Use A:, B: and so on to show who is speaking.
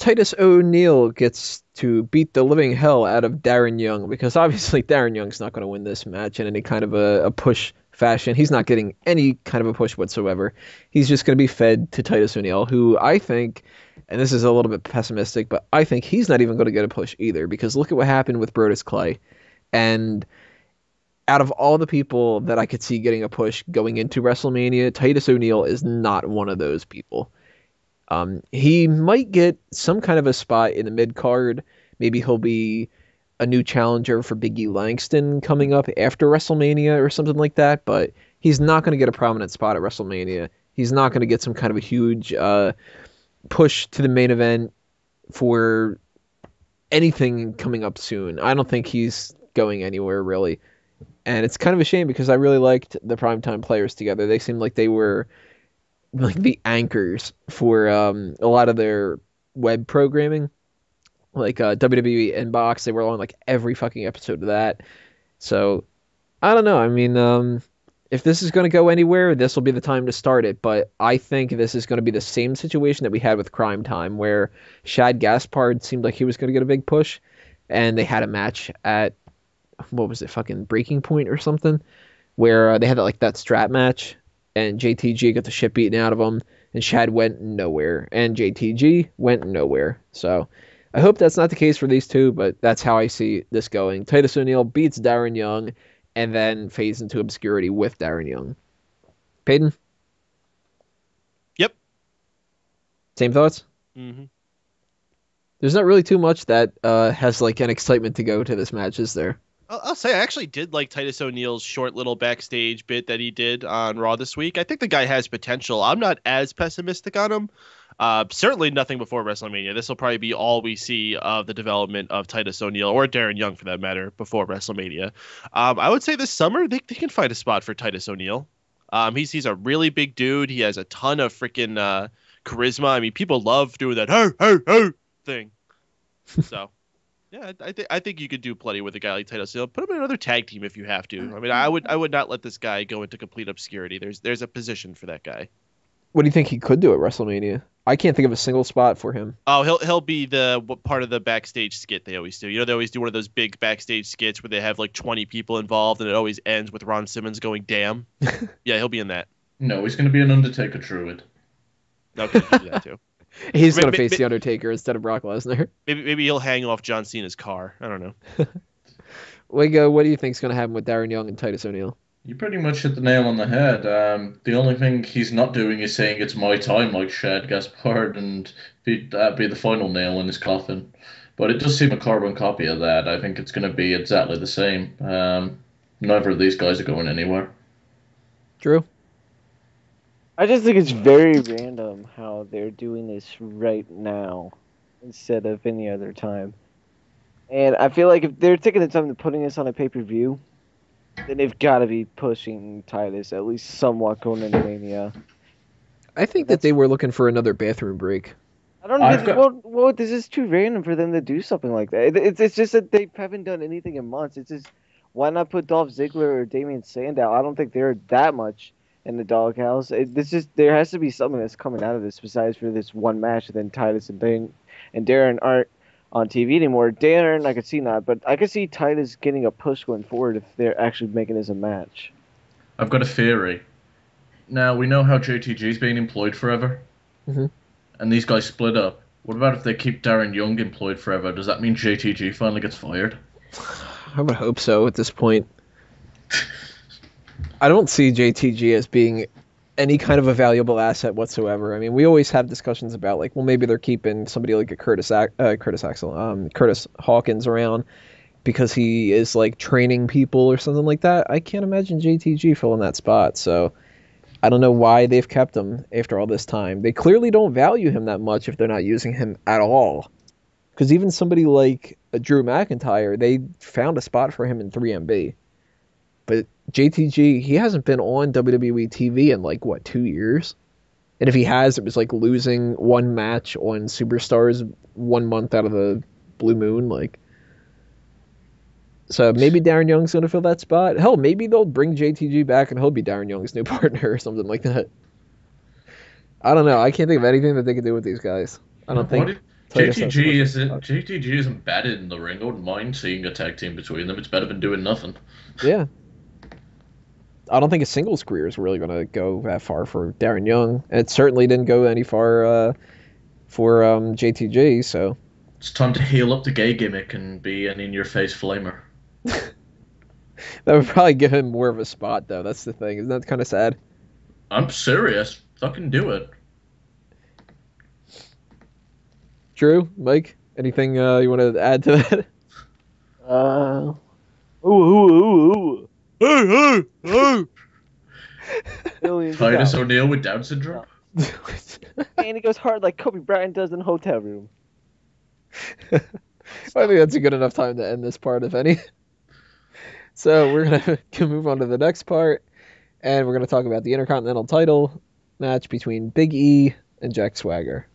A: Titus O'Neil gets to beat the living hell out of Darren Young, because obviously Darren Young's not going to win this match in any kind of a push fashion. He's not getting any kind of a push whatsoever. He's just going to be fed to Titus O'Neil, who I think, and this is a little bit pessimistic, but I think he's not even going to get a push either, because look at what happened with Brodus Clay. And out of all the people that I could see getting a push going into WrestleMania, Titus O'Neil is not one of those people. He might get some kind of a spot in the mid card. Maybe he'll be a new challenger for Big E Langston coming up after WrestleMania or something like that, but he's not going to get a prominent spot at WrestleMania. He's not going to get some kind of a huge push to the main event for anything coming up soon. I don't think he's going anywhere, really. And it's kind of a shame, because I really liked the Primetime Players together. They seemed like they were like the anchors for a lot of their web programming, like WWE Inbox. They were on like every fucking episode of that. So I don't know. I mean, if this is going to go anywhere, this will be the time to start it. But I think this is going to be the same situation that we had with Crime Time, where Shad Gaspard seemed like he was going to get a big push, and they had a match at, what was it, fucking Breaking Point or something, where they had that strap match, and JTG got the shit beaten out of him, and Shad went nowhere, and JTG went nowhere. So I hope that's not the case for these two, but that's how I see this going. Titus O'Neil beats Darren Young, and then fades into obscurity with Darren Young. Peyton?
B: Yep.
A: Same thoughts?
B: Mm-hmm.
A: There's not really too much that has like an excitement to go to this match, is there?
B: I'll say I actually did like Titus O'Neil's short little backstage bit that he did on Raw this week. I think the guy has potential. I'm not as pessimistic on him. Certainly nothing before WrestleMania. This will probably be all we see of the development of Titus O'Neil, or Darren Young for that matter, before WrestleMania. I would say this summer they can find a spot for Titus O'Neil. He's a really big dude. He has a ton of freaking charisma. I mean, people love doing that hey thing. So. Yeah, I think you could do plenty with a guy like Titus O'Neil. Put him in another tag team if you have to. I mean, I would not let this guy go into complete obscurity. There's a position for that guy.
A: What do you think he could do at WrestleMania? I can't think of a single spot for him.
B: Oh, he'll be the part of the backstage skit they always do. You know, they always do one of those big backstage skits where they have like 20 people involved, and it always ends with Ron Simmons going, "Damn." Yeah, he'll be in that.
C: No, he's going to be an Undertaker Druid.
B: Okay, you can do that too.
A: He's going to face The Undertaker instead of Brock Lesnar.
B: Maybe he'll hang off John Cena's car. I don't know.
A: Wigo, what do you think is going to happen with Darren Young and Titus O'Neil?
C: You pretty much hit the nail on the head. The only thing he's not doing is saying it's my time like Shad Gaspard and be the final nail in his coffin. But it does seem a carbon copy of that. I think it's going to be exactly the same. Neither of these guys are going anywhere.
A: Drew?
D: I just think it's very random how they're doing this right now instead of any other time. And I feel like if they're taking the time to putting this on a pay-per-view, then they've got to be pushing Titus at least somewhat going into Mania.
A: I think that they were looking for another bathroom break.
D: I don't know. Well, this is too random for them to do something like that. It's just that they haven't done anything in months. It's just, why not put Dolph Ziggler or Damian Sandow? I don't think they're that much in the doghouse. There has to be something that's coming out of this besides for this one match. And then Titus and Darren aren't on TV anymore. Darren, I could see not, but I could see Titus getting a push going forward if they're actually making this a match.
C: I've got a theory. Now, we know how JTG's been employed forever, and these guys split up. What about if they keep Darren Young employed forever? Does that mean JTG finally gets fired?
A: I would hope so at this point. I don't see JTG as being any kind of a valuable asset whatsoever. I mean, we always have discussions about, like, well, maybe they're keeping somebody like a Curtis Hawkins around because he is, like, training people or something like that. I can't imagine JTG filling that spot, so I don't know why they've kept him after all this time. They clearly don't value him that much if they're not using him at all. Because even somebody like Drew McIntyre, they found a spot for him in 3MB. But JTG, he hasn't been on WWE TV in, like, 2 years? And if he has, it was, like, losing one match on Superstars 1 month out of the blue moon, like. So maybe Darren Young's going to fill that spot. Hell, maybe they'll bring JTG back and he'll be Darren Young's new partner or something like that. I don't know. I can't think of anything that they could do with these guys. I don't think Titus has so much
C: JTG is embedded in the ring. I wouldn't mind seeing a tag team between them. It's better than doing nothing.
A: Yeah. I don't think a singles career is really going to go that far for Darren Young. And it certainly didn't go any far for JTG, so.
C: It's time to heal up the gay gimmick and be an in-your-face flamer.
A: That would probably give him more of a spot, though. That's the thing. Isn't that kind of sad?
C: I'm serious. Fucking do it.
A: Drew, Mike, anything you want to add to that?
D: Ooh.
C: Titus O'Neil with Down syndrome?
D: And he goes hard like Kobe Bryant does in a hotel room.
A: I think that's a good enough time to end this part, if any. So we're going to move on to the next part, and we're going to talk about the Intercontinental title match between Big E and Jack Swagger.